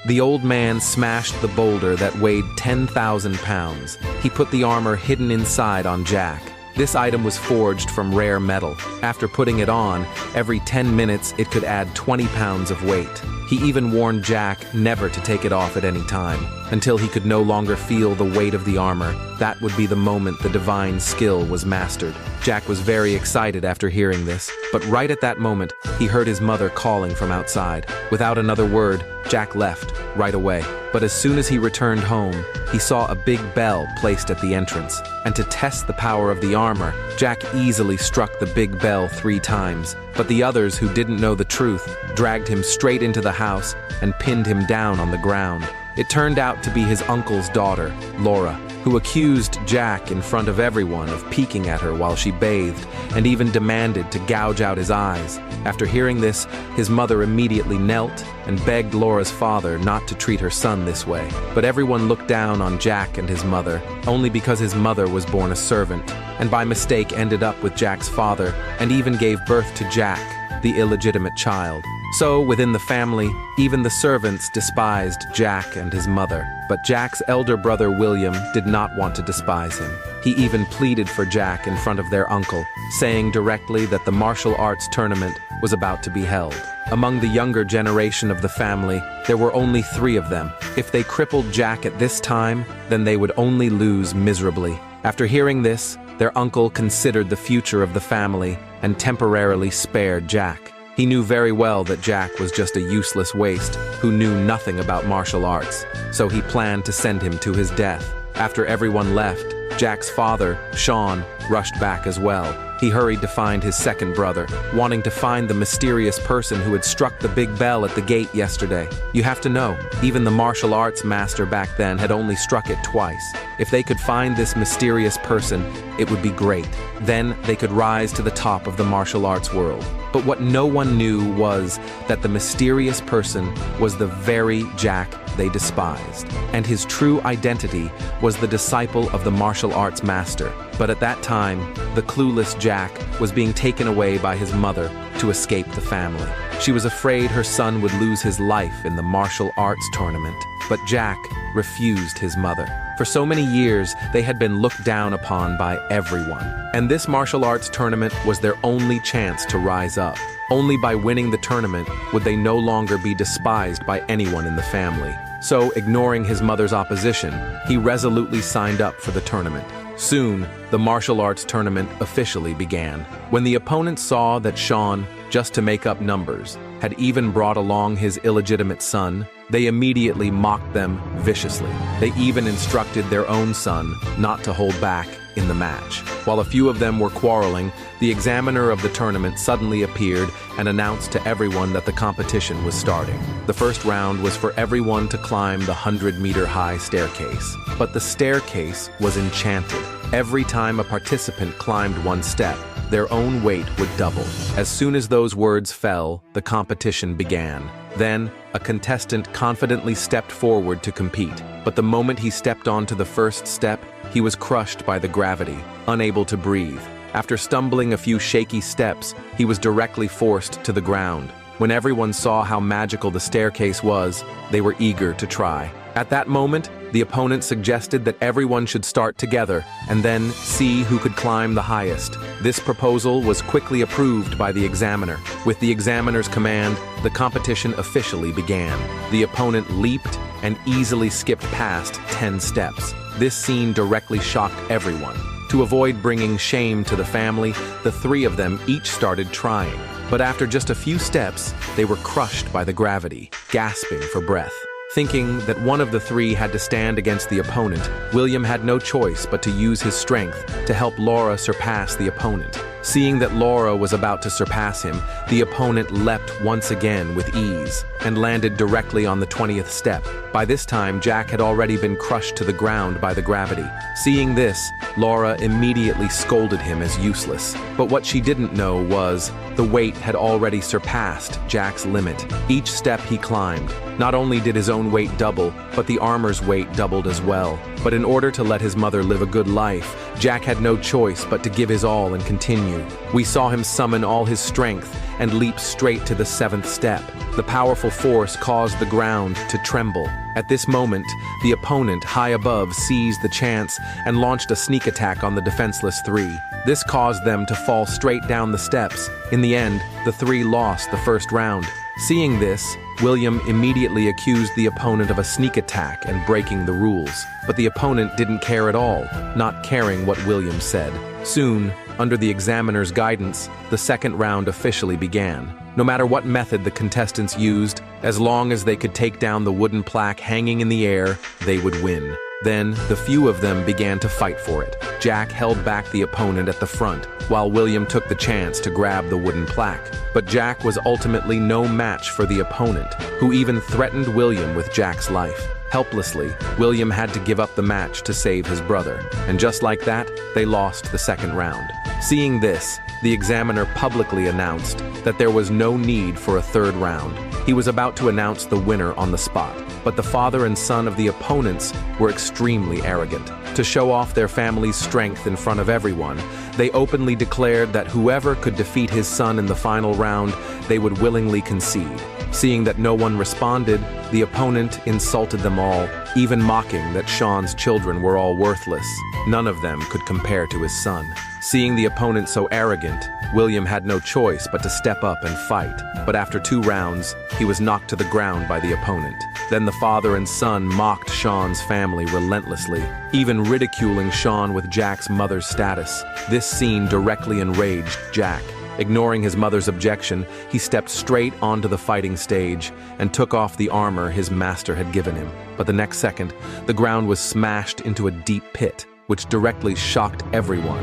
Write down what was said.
The old man smashed the boulder that weighed 10,000 pounds. He put the armor hidden inside on Jack. This item was forged from rare metal. After putting it on, every 10 minutes it could add 20 pounds of weight. He even warned Jack never to take it off at any time, until he could no longer feel the weight of the armor. That would be the moment the divine skill was mastered. Jack was very excited after hearing this, but right at that moment, he heard his mother calling from outside. Without another word, Jack left right away. But as soon as he returned home, he saw a big bell placed at the entrance. And to test the power of the armor, Jack easily struck the big bell 3 times. But the others who didn't know the truth dragged him straight into the house and pinned him down on the ground. It turned out to be his uncle's daughter, Laura, who accused Jack in front of everyone of peeking at her while she bathed, and even demanded to gouge out his eyes. After hearing this, his mother immediately knelt and begged Laura's father not to treat her son this way. But everyone looked down on Jack and his mother, only because his mother was born a servant, and by mistake ended up with Jack's father, and even gave birth to Jack, the illegitimate child. So, within the family, even the servants despised Jack and his mother. But Jack's elder brother William did not want to despise him. He even pleaded for Jack in front of their uncle, saying directly that the martial arts tournament was about to be held. Among the younger generation of the family, there were only 3 of them. If they crippled Jack at this time, then they would only lose miserably. After hearing this, their uncle considered the future of the family and temporarily spared Jack. He knew very well that Jack was just a useless waste who knew nothing about martial arts, so he planned to send him to his death. After everyone left, Jack's father, Sean, rushed back as well. He hurried to find his second brother, wanting to find the mysterious person who had struck the big bell at the gate yesterday. You have to know, even the martial arts master back then had only struck it twice. If they could find this mysterious person, it would be great. Then they could rise to the top of the martial arts world. But what no one knew was that the mysterious person was the very Jack they despised, and his true identity was the disciple of the martial arts master. But at that time, the clueless Jack was being taken away by his mother to escape the family. She was afraid her son would lose his life in the martial arts tournament, but Jack refused his mother. For so many years, they had been looked down upon by everyone, and this martial arts tournament was their only chance to rise up. Only by winning the tournament would they no longer be despised by anyone in the family. So, ignoring his mother's opposition, he resolutely signed up for the tournament. Soon, the martial arts tournament officially began. When the opponents saw that Sean, just to make up numbers, had even brought along his illegitimate son, they immediately mocked them viciously. They even instructed their own son not to hold back in the match. While a few of them were quarreling, the examiner of the tournament suddenly appeared and announced to everyone that the competition was starting. The first round was for everyone to climb the 100-meter-high staircase. But the staircase was enchanted. Every time a participant climbed one step, their own weight would double. As soon as those words fell, the competition began. Then, a contestant confidently stepped forward to compete, but the moment he stepped onto the first step, he was crushed by the gravity, unable to breathe. After stumbling a few shaky steps, he was directly forced to the ground. When everyone saw how magical the staircase was, they were eager to try. At that moment, the opponent suggested that everyone should start together and then see who could climb the highest. This proposal was quickly approved by the examiner. With the examiner's command, the competition officially began. The opponent leaped and easily skipped past 10 steps. This scene directly shocked everyone. To avoid bringing shame to the family, the 3 of them each started trying. But after just a few steps, they were crushed by the gravity, gasping for breath. Thinking that one of the 3 had to stand against the opponent, William had no choice but to use his strength to help Laura surpass the opponent. Seeing that Laura was about to surpass him, the opponent leapt once again with ease and landed directly on the 20th step. By this time, Jack had already been crushed to the ground by the gravity. Seeing this, Laura immediately scolded him as useless. But what she didn't know was the weight had already surpassed Jack's limit. Each step he climbed, not only did his own weight double, but the armor's weight doubled as well. But in order to let his mother live a good life, Jack had no choice but to give his all and continue. continue. We saw him summon all his strength and leap straight to the 7th step. The powerful force caused the ground to tremble. At this moment, the opponent, high above, seized the chance and launched a sneak attack on the defenseless 3. This caused them to fall straight down the steps. In the end, the 3 lost the first round. Seeing this, William immediately accused the opponent of a sneak attack and breaking the rules. But the opponent didn't care at all, not caring what William said. Soon, under the examiner's guidance, the second round officially began. No matter what method the contestants used, as long as they could take down the wooden plaque hanging in the air, they would win. Then, the few of them began to fight for it. Jack held back the opponent at the front, while William took the chance to grab the wooden plaque. But Jack was ultimately no match for the opponent, who even threatened William with Jack's life. Helplessly, William had to give up the match to save his brother, and just like that, they lost the second round. Seeing this, the examiner publicly announced that there was no need for a third round. He was about to announce the winner on the spot, but the father and son of the opponents were extremely arrogant. To show off their family's strength in front of everyone, they openly declared that whoever could defeat his son in the final round, they would willingly concede. Seeing that no one responded, the opponent insulted them all, even mocking that Sean's children were all worthless. None of them could compare to his son. Seeing the opponent so arrogant, William had no choice but to step up and fight. But after 2 rounds, he was knocked to the ground by the opponent. Then the father and son mocked Sean's family relentlessly, even ridiculing Sean with Jack's mother's status. This scene directly enraged Jack. Ignoring his mother's objection, he stepped straight onto the fighting stage and took off the armor his master had given him. But the next second, the ground was smashed into a deep pit, which directly shocked everyone.